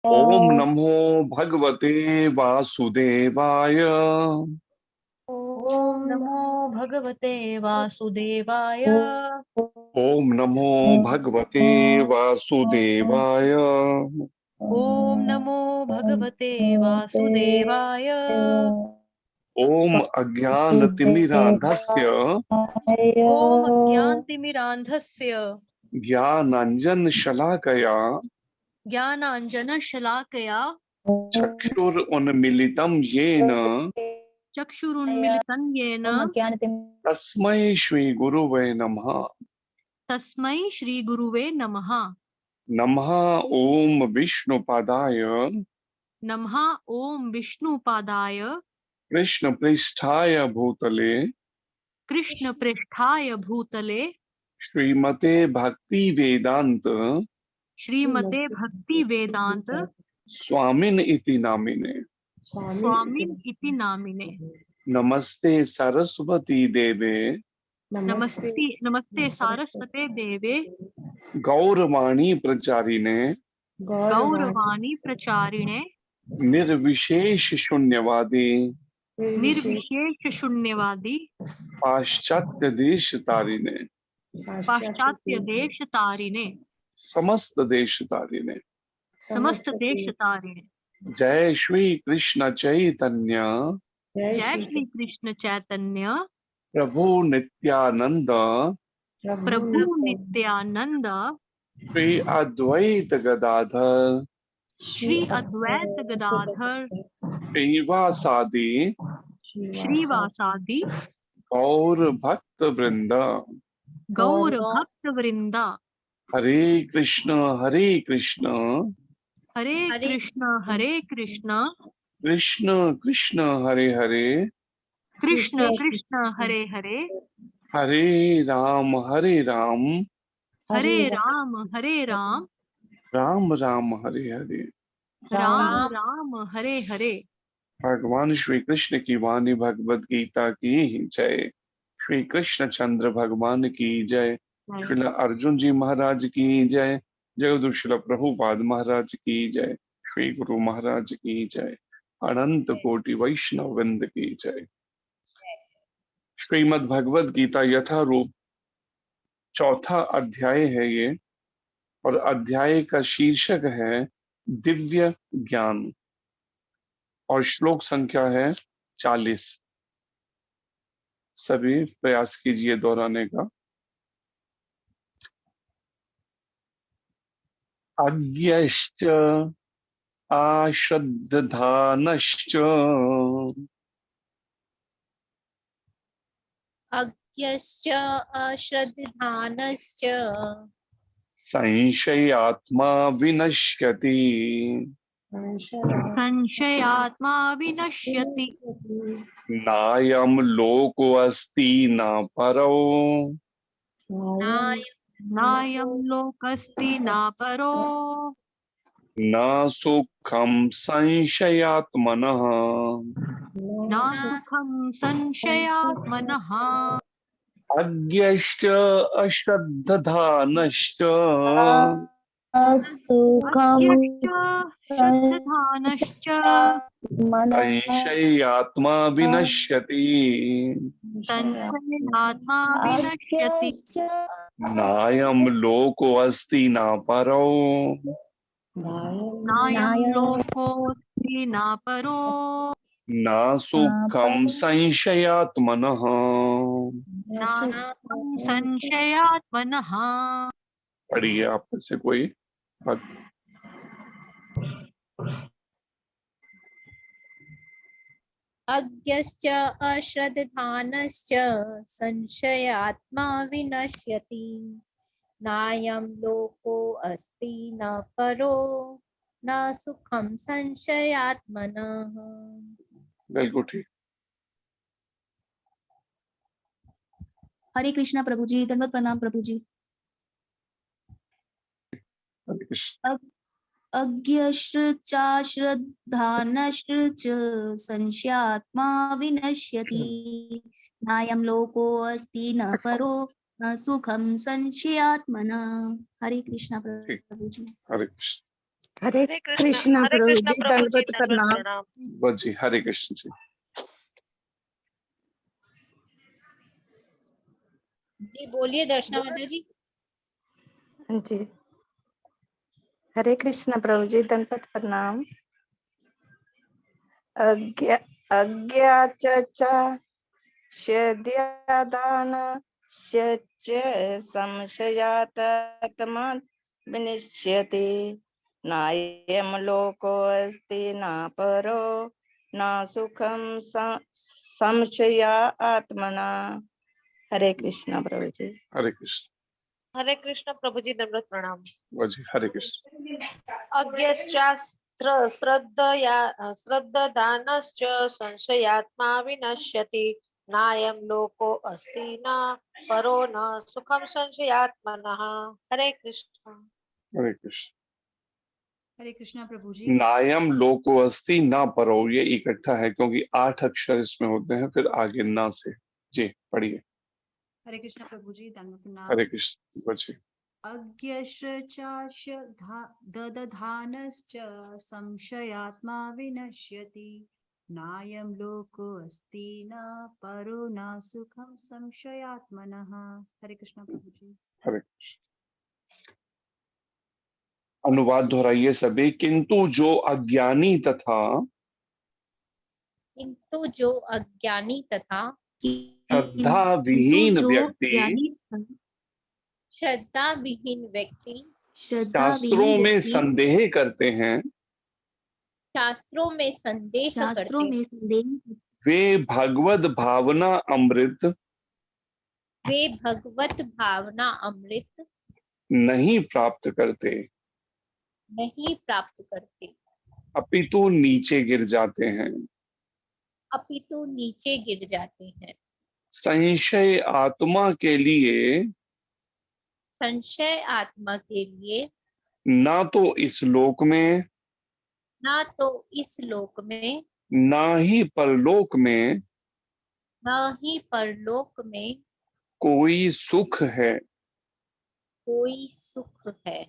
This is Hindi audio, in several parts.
ओम नमो भगवते वासुदेवाय। ओम नमो भगवते वासुदेवाय। ओम नमो भगवते वासुदेवाय। ओम नमो भगवते वासुदेवाय। ओम अज्ञानतिमिरान्धस्य ओम अज्ञानतिमिरान्धस्य ज्ञानाञ्जन शलाकया ज्ञानाञ्जनशलाकया चक्षुरुन्मीलितं येन चक्षुरुन्मीलितं येन तस्मै श्रीगुरुवे नमः। तस्मै श्रीगुरुवे नमः। नमः ओम विष्णुपादाय नमः ओम विष्णुपादाय कृष्णपृष्ठाय भूतले कृष्णपृष्ठाय भूतले श्रीमते भक्ति वेदांत श्रीमते भक्ति वेदांत स्वामिन इति नामिने। स्वामिन इति नामिने। नमस्ते सरस्वती देवे नमस्ते नमस्ते सारस्वते देवे गौरवाणी प्रचारिणे गौरवाणी प्रचारिणे निर्विशेष शून्यवादी निर्विशेष शून्यवादी पाश्चात्य देश तारिणे पाश्चात्य देश तारिणे समस्त देश तारिणे। समस्त देश तारिणे। जय श्री कृष्ण चैतन्य जय श्री कृष्ण चैतन्य प्रभु नित्यानंद प्रभु नित्यानंद श्री अद्वैत गदाधर श्री अद्वैत गदाधर श्रीवासादि श्रीवासादि गौर भक्त वृंद। गौर भक्त वृंदा। हरे कृष्ण हरे कृष्ण कृष्ण कृष्ण हरे हरे कृष्ण कृष्ण हरे हरे हरे राम हरे राम राम राम हरे हरे। राम राम हरे हरे। भगवान श्री कृष्ण की वाणी भगवद गीता की जय। श्री कृष्ण चंद्र भगवान की जय। श्रील अर्जुन जी महाराज की जय। जय श्रील प्रभुपाद महाराज की जय। श्री गुरु महाराज की जय। अनंत कोटि वैष्णव वृंद की जय। श्रीमद् भगवद गीता यथारूप चौथा अध्याय है ये, और अध्याय का शीर्षक है दिव्य ज्ञान, और श्लोक संख्या है 40। सभी प्रयास कीजिए दोहराने का। अज्ञश्च आश्रद्धानश्च अज्ञश्च अश्रद्धानश्च संशयात्मा विनश्यति। संशयात्मा विनश्यति। नायं लोकोऽस्ति न परो नायं लोकस्ति न परो न सुखं संशयात्मनः। न सुखं संशयात्मनः। अज्ञश्च अश्रद्धानश्च अज्ञश्च श्रद्धानश्च संशयात्मा विनश्यति। संशयात्मा विनश्यति। नायं लोकोऽस्ति न परो नायं लोकोऽस्ति न परो न सुखं संशयात्मनः। न सुखं संशयात्मनः। पढ़िए आप में से कोई भक्त। अज्ञश्च अश्रद्धानश्च संशयात्मा विनश्यति। नायं लोको अस्ति न परो न सुखं संशयात्मनः। बिल्कुल ठीक। हरे कृष्णा प्रभु जी, दंडवत प्रणाम प्रभु जी। हरे कृष्ण। अज्ञश्चाश्रद्धानश्च संशयात्मा विनश्यति। नायं लोको अस्ति न परो न सुखं संशयात्मनः। हरे कृष्णा प्रभु जी। हरे कृष्ण। हरे कृष्णा प्रभु जी, दंडवत प्रणाम। बस जी, हरे कृष्ण जी। जी बोलिए दर्शना माता जी। जी, हरे कृष्णा प्रभु जी, दंडवत प्रणाम। अज्ञादान संशयात्मा विनिश्यति, नायं लोकोऽस्ति न परो न सुखम संशया आत्मना। हरे कृष्णा प्रभु जी। हरे कृष्ण। हरे कृष्ण प्रभु जी, दंडवत प्रणाम। बस जी, हरे कृष्ण। अज्ञश्चास्त्र श्रद्धानश्च संशयात्मा विनश्यति, नायं लोको अस्ति न परो न सुखम संशयात्मनः। हरे कृष्ण। हरे कृष्ण। हरे कृष्णा प्रभु जी। नायम लोको अस्ति ना परो, ये इकट्ठा है क्योंकि 8 अक्षर इसमें होते हैं, फिर आगे ना से। जी पढ़िए। हरे कृष्णा प्रभु जी, दंडवत प्रणाम। हरे कृष्ण। बस जी। अज्ञश्चास्य ददधानश्च संशयात्मा विनश्यति, नायं लोकोऽस्ति न परो न सुखं संशयात्मनः। हरे कृष्णा प्रभु जी। हरे कृष्ण। अनुवाद दोहराइए सभी। किंतु जो अज्ञानी तथा किंतु जो अज्ञानी तथा श्रद्धा किंतु विहीन जो व्यक्ति ज्ञानी श्रद्धा विहीन व्यक्ति श्रद्धा शास्त्रों विहीन में व्यक्ति संदेह करते हैं, शास्त्रों में संदेह शास्त्रों करते, में संदेह वे भगवत भावना अमृत वे भगवत भावना अमृत नहीं प्राप्त करते, नहीं प्राप्त करते, अपितु नीचे गिर जाते हैं। अपितु नीचे गिर जाते हैं। संशय आत्मा के लिए संशय आत्मा के लिए ना तो इस लोक में ना तो इस लोक में ना ही परलोक में न ही परलोक में कोई सुख है। कोई सुख है।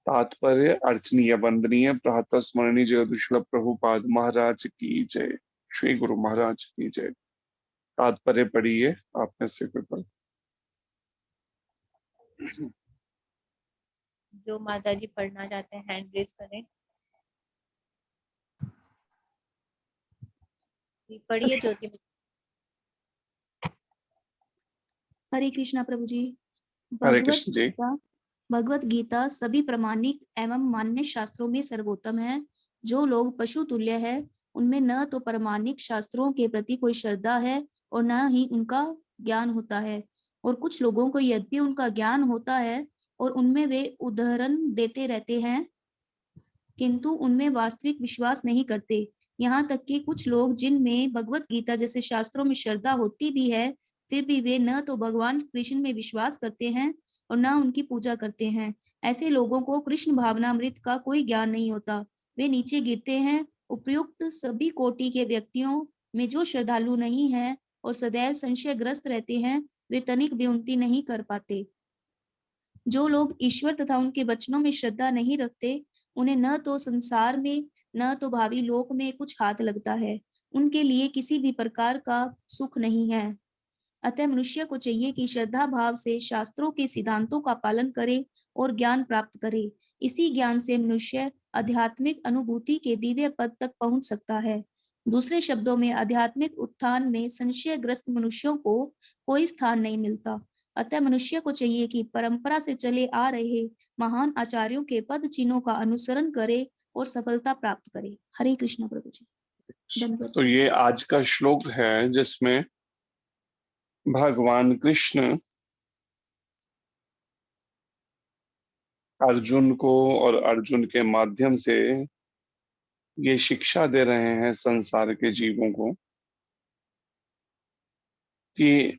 तात्पर्य अर्चनीय वंदनीय प्रातः स्मरणीय जगदीश्वर प्रभुपाद महाराज की जय। श्री गुरु महाराज की जय। तात्पर्य पढ़िए आप में से कोई पढ़। जो माता जी पढ़ना चाहते हैं हैंड रेज करें। जी पढ़िए ज्योति। हरे कृष्णा प्रभु जी। हरे कृष्ण जी। भगवत गीता सभी प्रमाणिक एवं मान्य शास्त्रों में सर्वोत्तम है। जो लोग पशु तुल्य है, उनमें न तो प्रमाणिक शास्त्रों के प्रति कोई श्रद्धा है और न ही उनका ज्ञान होता है, और कुछ लोगों को यद्यपि उनका ज्ञान होता है और उनमें वे उदाहरण देते रहते हैं, किंतु उनमें वास्तविक विश्वास नहीं करते। यहाँ तक कि कुछ लोग जिनमें भगवत गीता जैसे शास्त्रों में श्रद्धा होती भी है, फिर भी वे न तो भगवान कृष्ण में विश्वास करते हैं और न उनकी पूजा करते हैं। ऐसे लोगों को कृष्ण भावनामृत का कोई ज्ञान नहीं होता, वे नीचे गिरते हैं। उपयुक्त सभी कोटि के व्यक्तियों में जो श्रद्धालु नहीं है और सदैव संशयग्रस्त रहते हैं, वे तनिक भी उन्नति नहीं कर पाते। जो लोग ईश्वर तथा उनके वचनों में श्रद्धा नहीं रखते, उन्हें न तो संसार में न तो भावी लोक में कुछ हाथ लगता है। उनके लिए किसी भी प्रकार का सुख नहीं है। अतः मनुष्य को चाहिए कि श्रद्धा भाव से शास्त्रों के सिद्धांतों का पालन करे और ज्ञान प्राप्त करे। इसी ज्ञान से मनुष्य आध्यात्मिक अनुभूति के दिव्य पद तक पहुंच सकता है। दूसरे शब्दों में आध्यात्मिक उत्थान में संशयग्रस्त मनुष्यों को कोई स्थान नहीं मिलता। अतः मनुष्य को चाहिए कि परंपरा से चले आ रहे महान आचार्यों के पद चिन्हों का अनुसरण करे और सफलता प्राप्त करे। हरे कृष्ण प्रभु जी। धन्यवाद। तो ये आज का श्लोक है जिसमें भगवान कृष्ण अर्जुन को और अर्जुन के माध्यम से ये शिक्षा दे रहे हैं संसार के जीवों को कि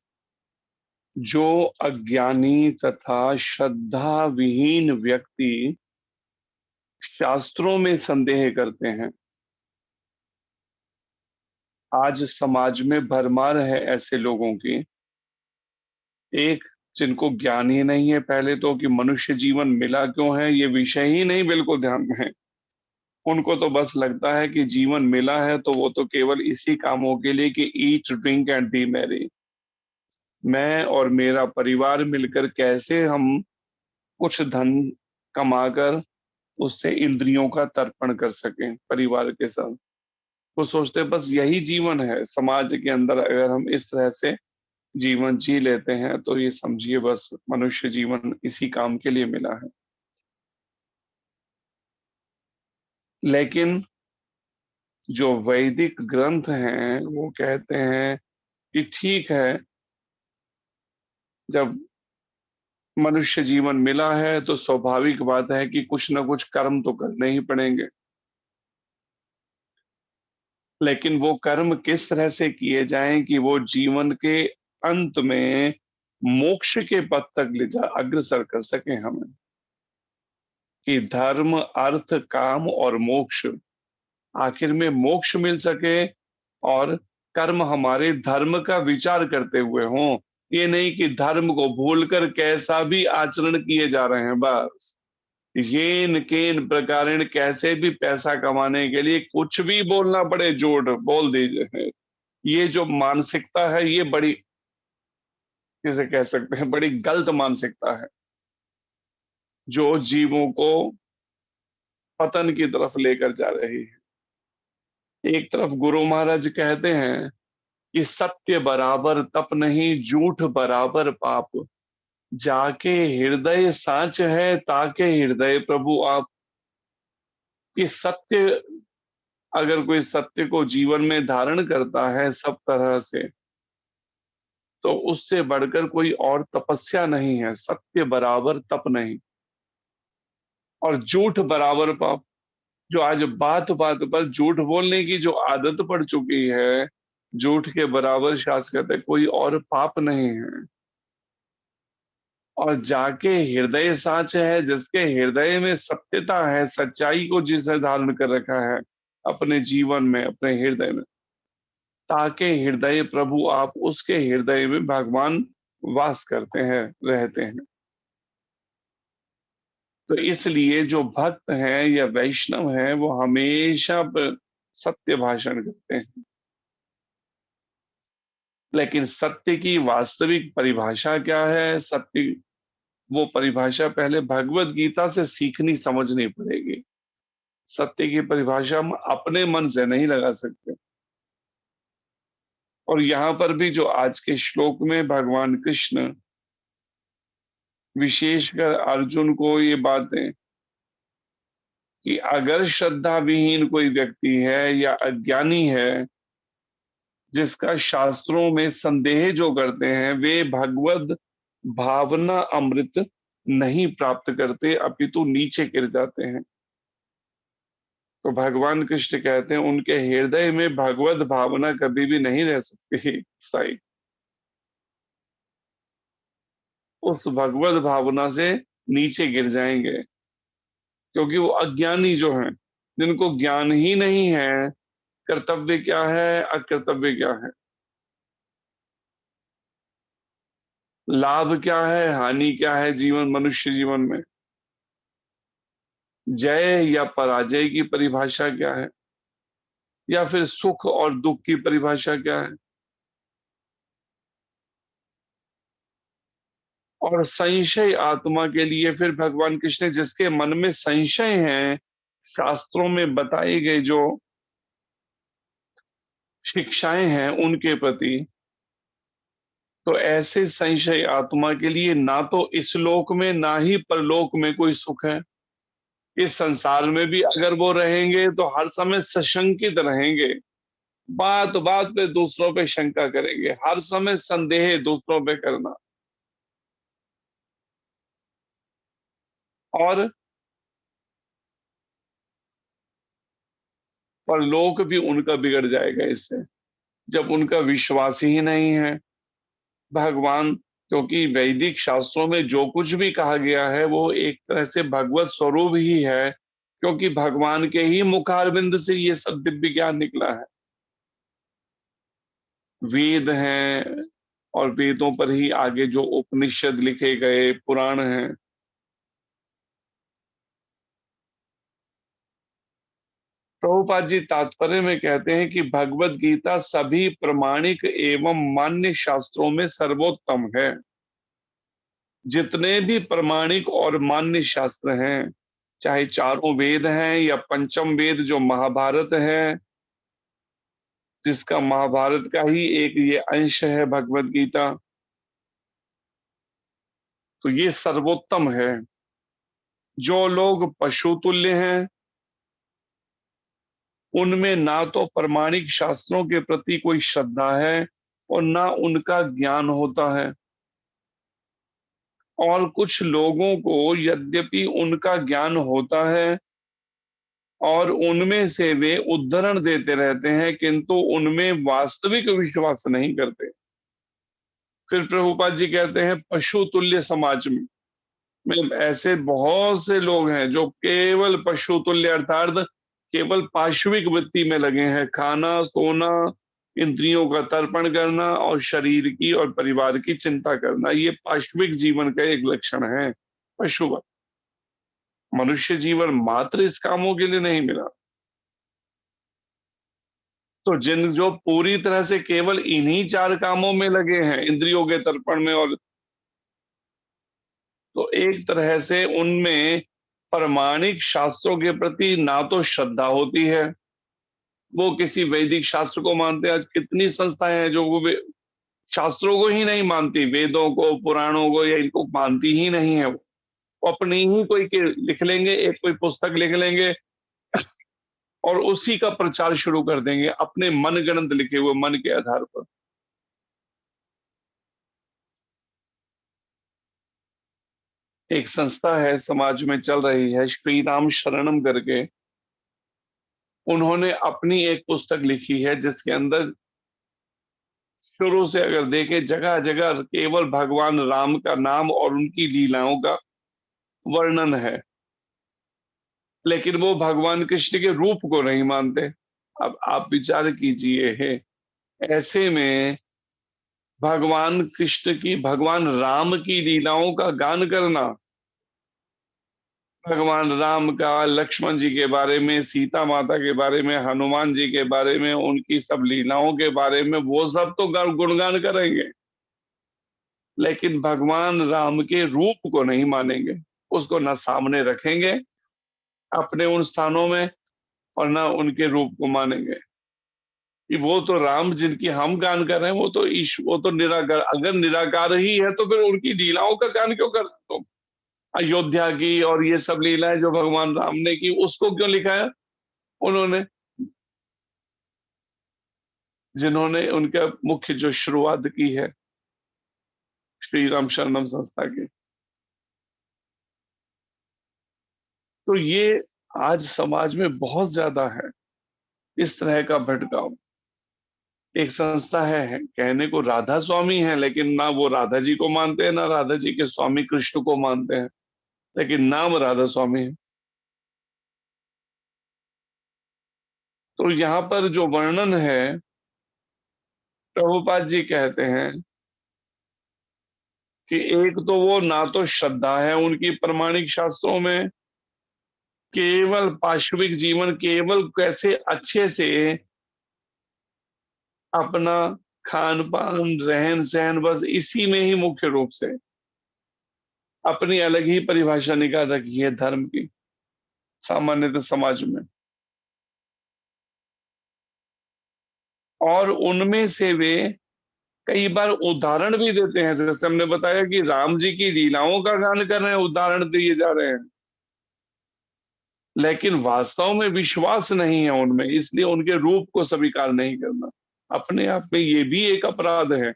जो अज्ञानी तथा श्रद्धा विहीन व्यक्ति शास्त्रों में संदेह करते हैं, आज समाज में भरमार है ऐसे लोगों की। एक, जिनको ज्ञान ही नहीं है पहले तो कि मनुष्य जीवन मिला क्यों है, ये विषय ही नहीं बिल्कुल ध्यान में है। उनको तो बस लगता है कि जीवन मिला है तो वो तो केवल इसी कामों के लिए कि eat drink and B Mary, मैं और मेरा परिवार मिलकर कैसे हम कुछ धन कमाकर उससे इंद्रियों का तर्पण कर सकें परिवार के साथ। वो सोचते हैं बस यही जीवन है। समाज के अंदर अगर हम इस तरह से जीवन जी लेते हैं तो ये समझिए बस मनुष्य जीवन इसी काम के लिए मिला है। लेकिन जो वैदिक ग्रंथ हैं वो कहते हैं कि ठीक है, जब मनुष्य जीवन मिला है तो स्वाभाविक बात है कि कुछ ना कुछ कर्म तो करने ही पड़ेंगे, लेकिन वो कर्म किस तरह से किए जाएं कि वो जीवन के अंत में मोक्ष के पद तक ले जा अग्रसर कर सके हमें, कि धर्म अर्थ काम और मोक्ष, आखिर में मोक्ष मिल सके और कर्म हमारे धर्म का विचार करते हुए हों। ये नहीं कि धर्म को भूलकर कैसा भी आचरण किए जा रहे हैं, बस येन केन प्रकारेण कैसे भी पैसा कमाने के लिए कुछ भी बोलना पड़े झूठ बोल दीजिए। ये जो मानसिकता है ये बड़ी, किसे कह सकते हैं, बड़ी गलत मानसिकता है जो जीवों को पतन की तरफ लेकर जा रही है। एक तरफ गुरु महाराज कहते हैं कि सत्य बराबर तप नहीं, झूठ बराबर पाप, जाके हृदय साच है ताके हृदय प्रभु आप। कि सत्य, अगर कोई सत्य को जीवन में धारण करता है सब तरह से, तो उससे बढ़कर कोई और तपस्या नहीं है। सत्य बराबर तप नहीं और झूठ बराबर पाप। जो आज बात बात पर झूठ बोलने की जो आदत पड़ चुकी है, झूठ के बराबर शास्त्र कहते हैं कोई और पाप नहीं है। और जाके हृदय साच है, जिसके हृदय में सत्यता है, सच्चाई को जिसने धारण कर रखा है अपने जीवन में, अपने हृदय में, ताके हृदय प्रभु आप, उसके हृदय में भगवान वास करते हैं, रहते हैं। तो इसलिए जो भक्त हैं या वैष्णव हैं वो हमेशा सत्य भाषण करते हैं। लेकिन सत्य की वास्तविक परिभाषा क्या है, सत्य वो परिभाषा पहले भगवत गीता से सीखनी समझनी पड़ेगी। सत्य की परिभाषा हम अपने मन से नहीं लगा सकते। और यहाँ पर भी जो आज के श्लोक में भगवान कृष्ण विशेषकर अर्जुन को ये बातें, कि अगर श्रद्धा विहीन कोई व्यक्ति है या अज्ञानी है जिसका शास्त्रों में संदेह जो करते हैं, वे भगवत भावना अमृत नहीं प्राप्त करते अपितु नीचे गिर जाते हैं। तो भगवान कृष्ण कहते हैं उनके हृदय में भगवत भावना कभी भी नहीं रह सकती स्थायी। उस भगवत भावना से नीचे गिर जाएंगे, क्योंकि वो अज्ञानी जो हैं, जिनको ज्ञान ही नहीं है कर्तव्य क्या है अकर्तव्य क्या है, लाभ क्या है हानि क्या है जीवन, मनुष्य जीवन में जय या पराजय की परिभाषा क्या है, या फिर सुख और दुख की परिभाषा क्या है। और संशय आत्मा के लिए फिर भगवान कृष्ण, जिसके मन में संशय है, शास्त्रों में बताई गई जो शिक्षाएं हैं उनके प्रति, तो ऐसे संशय आत्मा के लिए ना तो इस लोक में ना ही परलोक में कोई सुख है। इस संसार में भी अगर वो रहेंगे तो हर समय सशंकित रहेंगे, बात बात पे दूसरों पे शंका करेंगे, हर समय संदेह दूसरों पे करना, और परलोक भी उनका बिगड़ जाएगा इससे, जब उनका विश्वास ही नहीं है भगवान। क्योंकि वैदिक शास्त्रों में जो कुछ भी कहा गया है वो एक तरह से भगवत स्वरूप ही है, क्योंकि भगवान के ही मुखारविंद से ये सब दिव्य ज्ञान निकला है। वेद हैं और वेदों पर ही आगे जो उपनिषद लिखे गए, पुराण हैं, प्रभुपाद जी तात्पर्य में कहते हैं कि भगवत गीता सभी प्रमाणिक एवं मान्य शास्त्रों में सर्वोत्तम है। जितने भी प्रमाणिक और मान्य शास्त्र हैं, चाहे चारों वेद हैं या पंचम वेद जो महाभारत है, जिसका महाभारत का ही एक ये अंश है भगवत गीता, तो ये सर्वोत्तम है। जो लोग पशु तुल्य हैं, उनमें ना तो प्रमाणिक शास्त्रों के प्रति कोई श्रद्धा है और ना उनका ज्ञान होता है। और कुछ लोगों को यद्यपि उनका ज्ञान होता है और उनमें से वे उद्धरण देते रहते हैं, किंतु उनमें वास्तविक विश्वास नहीं करते। फिर प्रभुपाद जी कहते हैं पशु तुल्य समाज में ऐसे बहुत से लोग हैं जो केवल पशु तुल्य अर्थात केवल पाशविक वृत्ति में लगे हैं, खाना, सोना, इंद्रियों का तर्पण करना और शरीर की और परिवार की चिंता करना। ये पाशविक जीवन का एक लक्षण है, पशुवत। मनुष्य जीवन मात्र इस कामों के लिए नहीं मिला। तो जो पूरी तरह से केवल इन्हीं चार कामों में लगे हैं, इंद्रियों के तर्पण में, और तो एक तरह से उनमें प्रमाणिक शास्त्रों के प्रति ना तो श्रद्धा होती है, वो किसी वैदिक शास्त्र को मानते हैं। आज कितनी संस्थाएं हैं जो वो शास्त्रों को ही नहीं मानती, वेदों को, पुराणों को, या इनको मानती ही नहीं है। वो अपनी ही कोई लिख लेंगे, एक कोई पुस्तक लिख लेंगे और उसी का प्रचार शुरू कर देंगे अपने मन गणंत लिखे हुए मन के आधार पर। एक संस्था है समाज में चल रही है, श्री राम शरणम करके। उन्होंने अपनी एक पुस्तक लिखी है जिसके अंदर शुरू से अगर देखें जगह जगह केवल भगवान राम का नाम और उनकी लीलाओं का वर्णन है, लेकिन वो भगवान कृष्ण के रूप को नहीं मानते। अब आप विचार कीजिए है, ऐसे में भगवान कृष्ण की, भगवान राम की लीलाओं का गान करना, भगवान राम का, लक्ष्मण जी के बारे में, सीता माता के बारे में, हनुमान जी के बारे में, उनकी सब लीलाओं के बारे में, वो सब तो गुणगान करेंगे, लेकिन भगवान राम के रूप को नहीं मानेंगे, उसको न सामने रखेंगे अपने उन स्थानों में और न उनके रूप को मानेंगे कि वो तो राम जिनकी हम गान कर रहे हैं, वो तो निराकार। अगर निराकार ही है तो फिर उनकी लीलाओं का गान क्यों कर रहे हो? अयोध्या की और ये सब लीलाएं जो भगवान राम ने की, उसको क्यों लिखा है उन्होंने, जिन्होंने उनका मुख्य जो शुरुआत की है श्री राम शरणम संस्था की। तो ये आज समाज में बहुत ज्यादा है इस तरह का भटकाव। एक संस्था है, कहने को राधा स्वामी है, लेकिन ना वो राधा जी को मानते हैं, ना राधा जी के स्वामी कृष्ण को मानते हैं, लेकिन नाम राधा स्वामी है। तो यहाँ पर जो वर्णन है, प्रभुपाद जी कहते हैं कि एक तो वो ना तो श्रद्धा है उनकी प्रमाणिक शास्त्रों में, केवल पाशविक जीवन, केवल कैसे अच्छे से अपना खान पान, रहन सहन, बस इसी में ही मुख्य रूप से अपनी अलग ही परिभाषा निकाल रखी है धर्म की सामान्यतः समाज में। और उनमें से वे कई बार उदाहरण भी देते हैं, जैसे हमने बताया कि राम जी की लीलाओं का गान कर रहे हैं, उदाहरण दिए जा रहे हैं, लेकिन वास्तव में विश्वास नहीं है उनमें, इसलिए उनके रूप को स्वीकार नहीं करना अपने आप में ये भी एक अपराध है।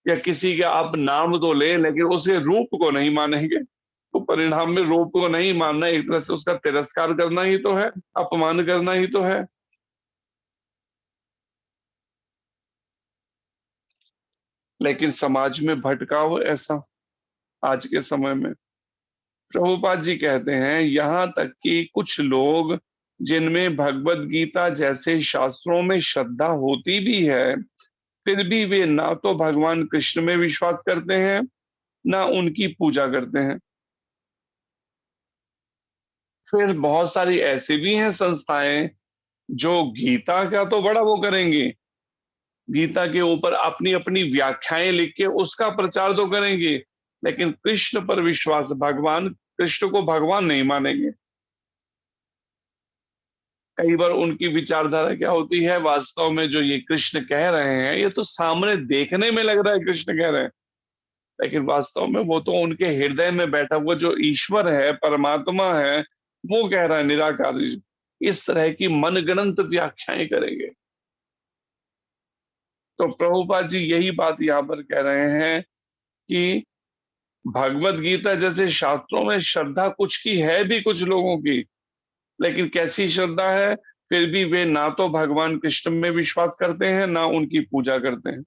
या किसी का आप नाम तो ले लेकिन उसे रूप को नहीं मानेंगे, तो परिणाम में रूप को नहीं मानना एक तरह से उसका तिरस्कार करना ही तो है, अपमान करना ही तो है। लेकिन समाज में भटकाव ऐसा आज के समय में। प्रभुपाद जी कहते हैं यहाँ तक कि कुछ लोग जिनमें भगवत गीता जैसे शास्त्रों में श्रद्धा होती भी है, फिर भी वे ना तो भगवान कृष्ण में विश्वास करते हैं, ना उनकी पूजा करते हैं। फिर बहुत सारी ऐसी भी हैं संस्थाएं जो गीता का तो बड़ा वो करेंगे, गीता के ऊपर अपनी अपनी व्याख्याएं लिख के उसका प्रचार तो करेंगे, लेकिन कृष्ण पर विश्वास, भगवान कृष्ण को भगवान नहीं मानेंगे। कई बार उनकी विचारधारा क्या होती है, वास्तव में जो ये कृष्ण कह रहे हैं ये तो सामने देखने में लग रहा है कृष्ण कह रहे हैं, लेकिन वास्तव में वो तो उनके हृदय में बैठा हुआ जो ईश्वर है, परमात्मा है, वो कह रहा है, निराकार। इस तरह की मनगढ़ंत व्याख्याएं करेंगे। तो प्रभुपाद जी यही बात यहाँ पर कह रहे हैं कि भगवत गीता जैसे शास्त्रों में श्रद्धा कुछ की है भी कुछ लोगों की, लेकिन कैसी श्रद्धा है, फिर भी वे ना तो भगवान कृष्ण में विश्वास करते हैं ना उनकी पूजा करते हैं,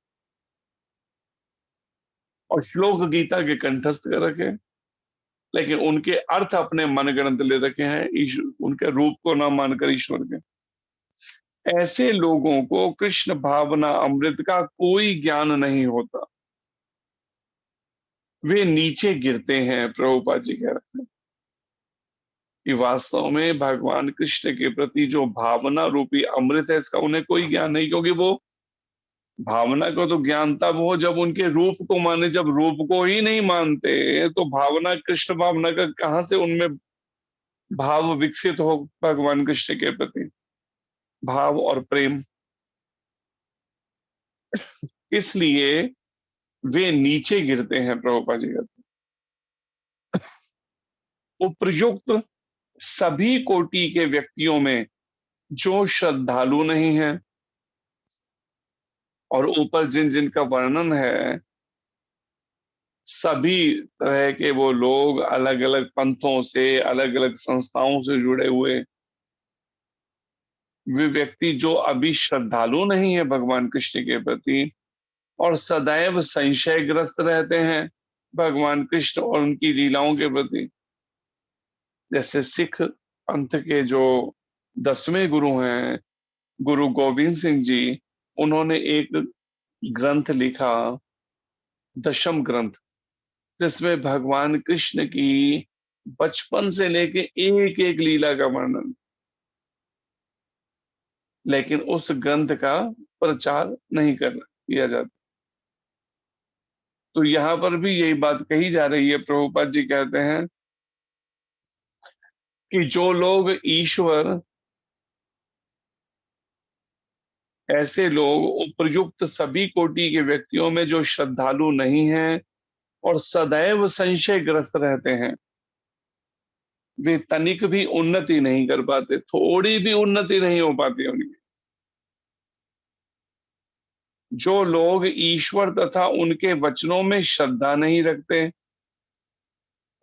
और श्लोक गीता के कंठस्थ कर रखे, लेकिन उनके अर्थ अपने मनगढ़ंत ले रखे हैं, उनके रूप को ना मानकर ईश्वर के। ऐसे लोगों को कृष्ण भावना अमृत का कोई ज्ञान नहीं होता, वे नीचे गिरते हैं। प्रभुपाद जी कह रहे थे कि वास्तव में भगवान कृष्ण के प्रति जो भावना रूपी अमृत है, इसका उन्हें कोई ज्ञान नहीं, क्योंकि वो भावना को तो ज्ञान तब हो जब उनके रूप को माने, जब रूप को ही नहीं मानते तो भावना, कृष्ण भावना का कहां से उनमें भाव विकसित हो भगवान कृष्ण के प्रति, भाव और प्रेम। इसलिए वे नीचे गिरते हैं। प्रभुपाद जी कहते हैं उपयुक्त सभी कोटि के व्यक्तियों में जो श्रद्धालु नहीं है, और ऊपर जिन जिनका वर्णन है, सभी तरह के वो लोग अलग अलग पंथों से, अलग अलग संस्थाओं से जुड़े हुए, वे व्यक्ति जो अभी श्रद्धालु नहीं है भगवान कृष्ण के प्रति और सदैव संशयग्रस्त रहते हैं भगवान कृष्ण और उनकी लीलाओं के प्रति। जैसे सिख पंथ के जो 10वें गुरु हैं, गुरु गोविंद सिंह जी, उन्होंने एक ग्रंथ लिखा, दशम ग्रंथ, जिसमें भगवान कृष्ण की बचपन से लेके एक एक लीला का वर्णन, लेकिन उस ग्रंथ का प्रचार नहीं किया जाता। तो यहाँ पर भी यही बात कही जा रही है। प्रभुपाद जी कहते हैं कि जो लोग ईश्वर, ऐसे लोग उपयुक्त सभी कोटि के व्यक्तियों में जो श्रद्धालु नहीं हैं और सदैव संशयग्रस्त रहते हैं, वे तनिक भी उन्नति नहीं कर पाते, थोड़ी भी उन्नति नहीं हो पाती उनकी। जो लोग ईश्वर तथा उनके वचनों में श्रद्धा नहीं रखते,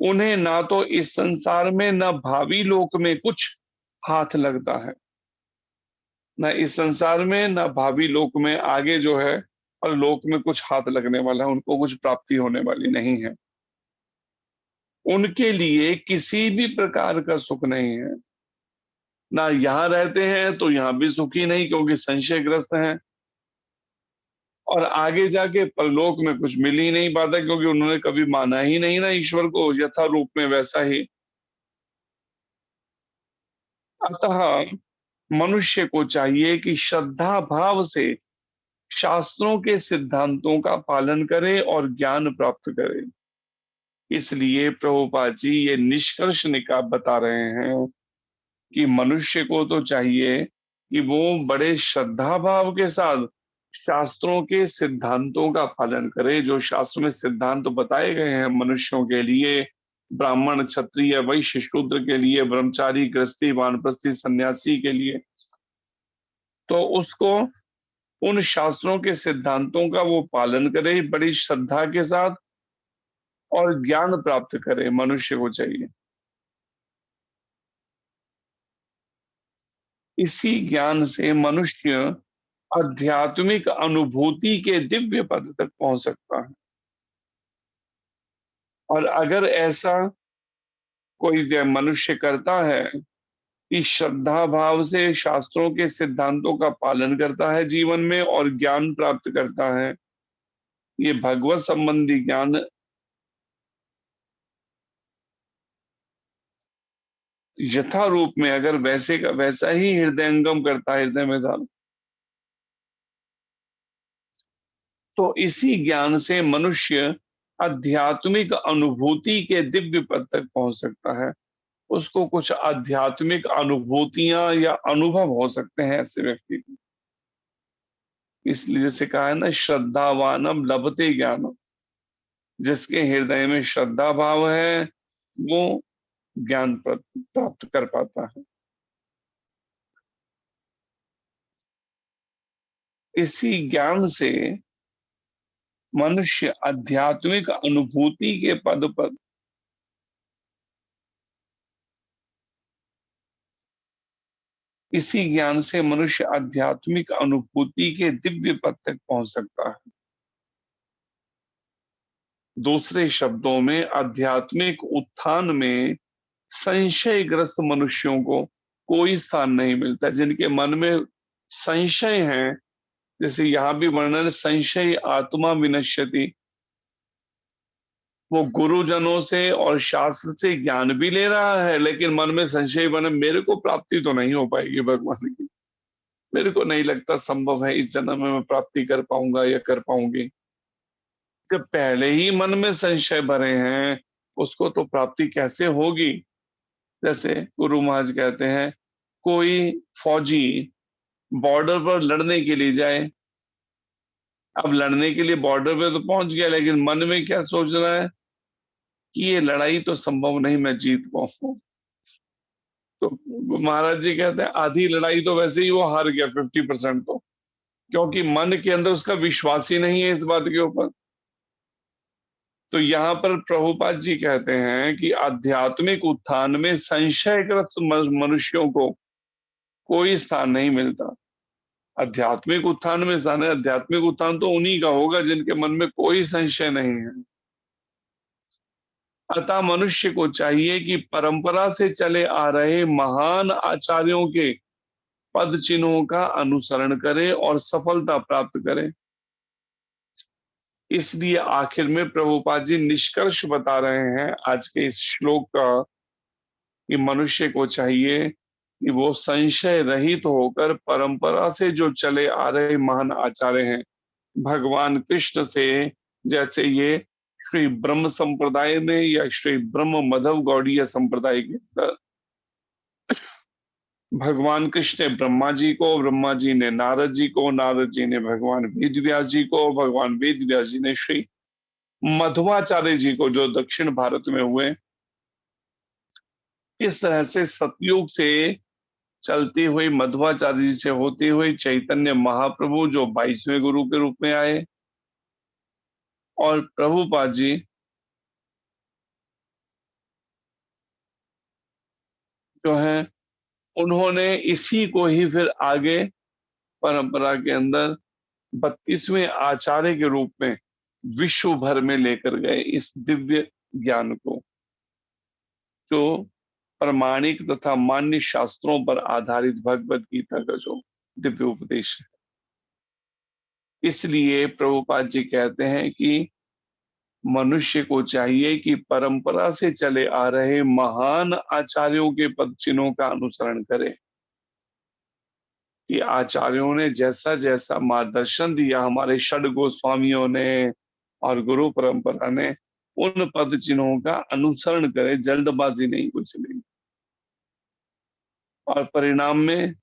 उन्हें ना तो इस संसार में न भावी लोक में कुछ हाथ लगता है, न इस संसार में न भावी लोक में आगे जो है और लोक में कुछ हाथ लगने वाला है, उनको कुछ प्राप्ति होने वाली नहीं है। उनके लिए किसी भी प्रकार का सुख नहीं है, ना यहाँ रहते हैं तो यहाँ भी सुखी नहीं क्योंकि संशयग्रस्त हैं, और आगे जाके परलोक में कुछ मिल ही नहीं पाता क्योंकि उन्होंने कभी माना ही नहीं ना ईश्वर को यथा रूप में वैसा ही। अतः मनुष्य को चाहिए कि श्रद्धा भाव से शास्त्रों के सिद्धांतों का पालन करे और ज्ञान प्राप्त करे। इसलिए प्रभुपाद जी ये निष्कर्ष निकाल बता रहे हैं कि मनुष्य को तो चाहिए कि वो बड़े श्रद्धा भाव के साथ शास्त्रों के सिद्धांतों का पालन करे। जो शास्त्र में सिद्धांत बताए गए हैं मनुष्यों के लिए, ब्राह्मण क्षत्रिय वैश्य शूद्र के लिए, ब्रह्मचारी गृहस्थी वानप्रस्थी सन्यासी के लिए, तो उसको उन शास्त्रों के सिद्धांतों का वो पालन करे बड़ी श्रद्धा के साथ और ज्ञान प्राप्त करे। मनुष्य को चाहिए इसी ज्ञान से मनुष्य आध्यात्मिक अनुभूति के दिव्य पद तक पहुंच सकता है। और अगर ऐसा कोई मनुष्य करता है कि श्रद्धा भाव से शास्त्रों के सिद्धांतों का पालन करता है जीवन में और ज्ञान प्राप्त करता है, ये भगवत संबंधी ज्ञान यथा रूप में अगर वैसे का वैसा ही हृदयंगम करता है, हृदय में धारण, तो इसी ज्ञान से मनुष्य आध्यात्मिक अनुभूति के दिव्य पद तक पहुंच सकता है। उसको कुछ आध्यात्मिक अनुभूतियां या अनुभव हो सकते हैं ऐसे व्यक्ति को। इसलिए जैसे कहा है ना, श्रद्धावानम लभते ज्ञानम, जिसके हृदय में श्रद्धा भाव है वो ज्ञान प्राप्त कर पाता है। इसी ज्ञान से मनुष्य आध्यात्मिक अनुभूति के पद पर इसी ज्ञान से मनुष्य आध्यात्मिक अनुभूति के दिव्य पद तक पहुंच सकता है। दूसरे शब्दों में आध्यात्मिक उत्थान में संशयग्रस्त मनुष्यों को कोई स्थान नहीं मिलता। जिनके मन में संशय है, जैसे यहाँ भी वर्णन संशय आत्मा विनश्यति, वो गुरुजनों से और शास्त्र से ज्ञान भी ले रहा है लेकिन मन में संशय बने, मेरे को प्राप्ति तो नहीं हो पाएगी भगवान की, मेरे को नहीं लगता संभव है इस जन्म में मैं प्राप्ति कर पाऊंगा या कर पाऊंगी। जब पहले ही मन में संशय भरे हैं उसको तो प्राप्ति कैसे होगी। जैसे गुरु महाराज कहते हैं, कोई फौजी बॉर्डर पर लड़ने के लिए जाए, अब लड़ने के लिए बॉर्डर पे तो पहुंच गया लेकिन मन में क्या सोच रहा है कि ये लड़ाई तो संभव नहीं मैं जीत पाऊं। तो महाराज जी कहते हैं आधी लड़ाई तो वैसे ही वो हार गया, 50% तो, क्योंकि मन के अंदर उसका विश्वास ही नहीं है इस बात के ऊपर। तो यहाँ पर प्रभुपाद जी कहते हैं कि आध्यात्मिक उत्थान में संशयग्रस्त मनुष्यों को कोई स्थान नहीं मिलता। आध्यात्मिक उत्थान में स्थान है, आध्यात्मिक उत्थान तो उन्हीं का होगा जिनके मन में कोई संशय नहीं है। अतः मनुष्य को चाहिए कि परंपरा से चले आ रहे महान आचार्यों के पद चिन्हों का अनुसरण करे और सफलता प्राप्त करे। इसलिए आखिर में प्रभुपाद जी निष्कर्ष बता रहे हैं आज के इस श्लोक का कि मनुष्य को चाहिए कि वो संशय रहित तो होकर परंपरा से जो चले आ रहे महान आचार्य हैं भगवान कृष्ण से, जैसे ये श्री ब्रह्म संप्रदाय में या श्री ब्रह्म मधव गौड़ीय संप्रदाय के अंदर भगवान कृष्ण ने ब्रह्मा जी को, ब्रह्मा जी ने नारद जी को, नारद जी ने भगवान वेद व्यास जी को, भगवान वेद व्यास जी ने श्री मध्वाचार्य जी को, जो दक्षिण भारत में हुए। इस तरह से सतयुग से चलती हुई मध्वाचार्य जी से होती हुई चैतन्य महाप्रभु जो 22वें गुरु के रूप में आए, और प्रभुपाद जी जो है उन्होंने इसी को ही फिर आगे परंपरा के अंदर 32वें आचार्य के रूप में विश्व भर में लेकर गए इस दिव्य ज्ञान को, जो प्रमाणिक तथा मान्य शास्त्रों पर आधारित भगवत गीता का जो दिव्य उपदेश है। इसलिए प्रभुपाद जी कहते हैं कि मनुष्य को चाहिए कि परंपरा से चले आ रहे महान आचार्यों के पद चिन्हों का अनुसरण करे, कि आचार्यों ने जैसा जैसा मार्गदर्शन दिया हमारे षड गोस्वामियों ने और गुरु परंपरा ने, उन पद चिन्हों का अनुसरण करे, जल्दबाजी नहीं, कुछ नहीं, और परिणाम में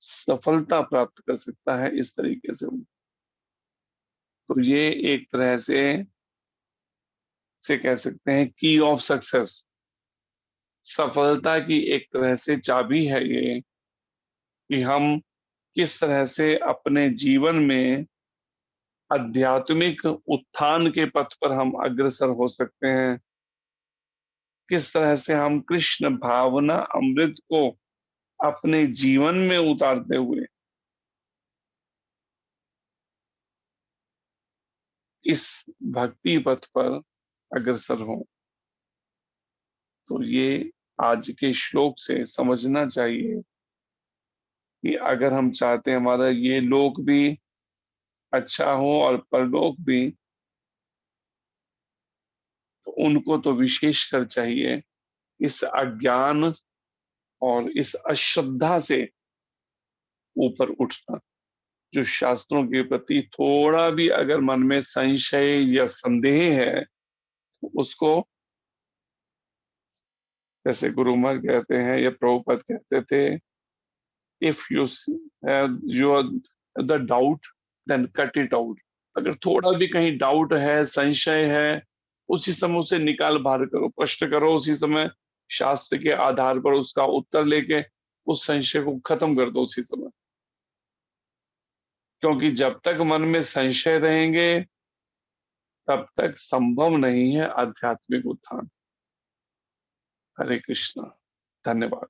सफलता प्राप्त कर सकता है इस तरीके से। तो ये एक तरह से कह सकते हैं की ऑफ सक्सेस, सफलता की एक तरह से चाबी है ये, कि हम किस तरह से अपने जीवन में आध्यात्मिक उत्थान के पथ पर हम अग्रसर हो सकते हैं, किस तरह से हम कृष्ण भावना अमृत को अपने जीवन में उतारते हुए इस भक्ति पथ पर अग्रसर हो। तो ये आज के श्लोक से समझना चाहिए कि अगर हम चाहते हैं हमारा ये लोक भी अच्छा हो और परलोक भी, तो उनको तो विशेष कर चाहिए इस अज्ञान और इस अश्रद्धा से ऊपर उठना। जो शास्त्रों के प्रति थोड़ा भी अगर मन में संशय या संदेह है, तो उसको, जैसे गुरु महाराज कहते हैं या प्रभुपद कहते थे, if you your the doubt then cut it out. अगर थोड़ा भी कहीं डाउट है, संशय है, उसी समय उसे निकाल बाहर करो, प्रश्न करो, उसी समय शास्त्र के आधार पर उसका उत्तर लेके उस संशय को खत्म कर दो उसी समय। क्योंकि जब तक मन में संशय रहेंगे तब तक संभव नहीं है आध्यात्मिक उत्थान। हरे कृष्णा, धन्यवाद।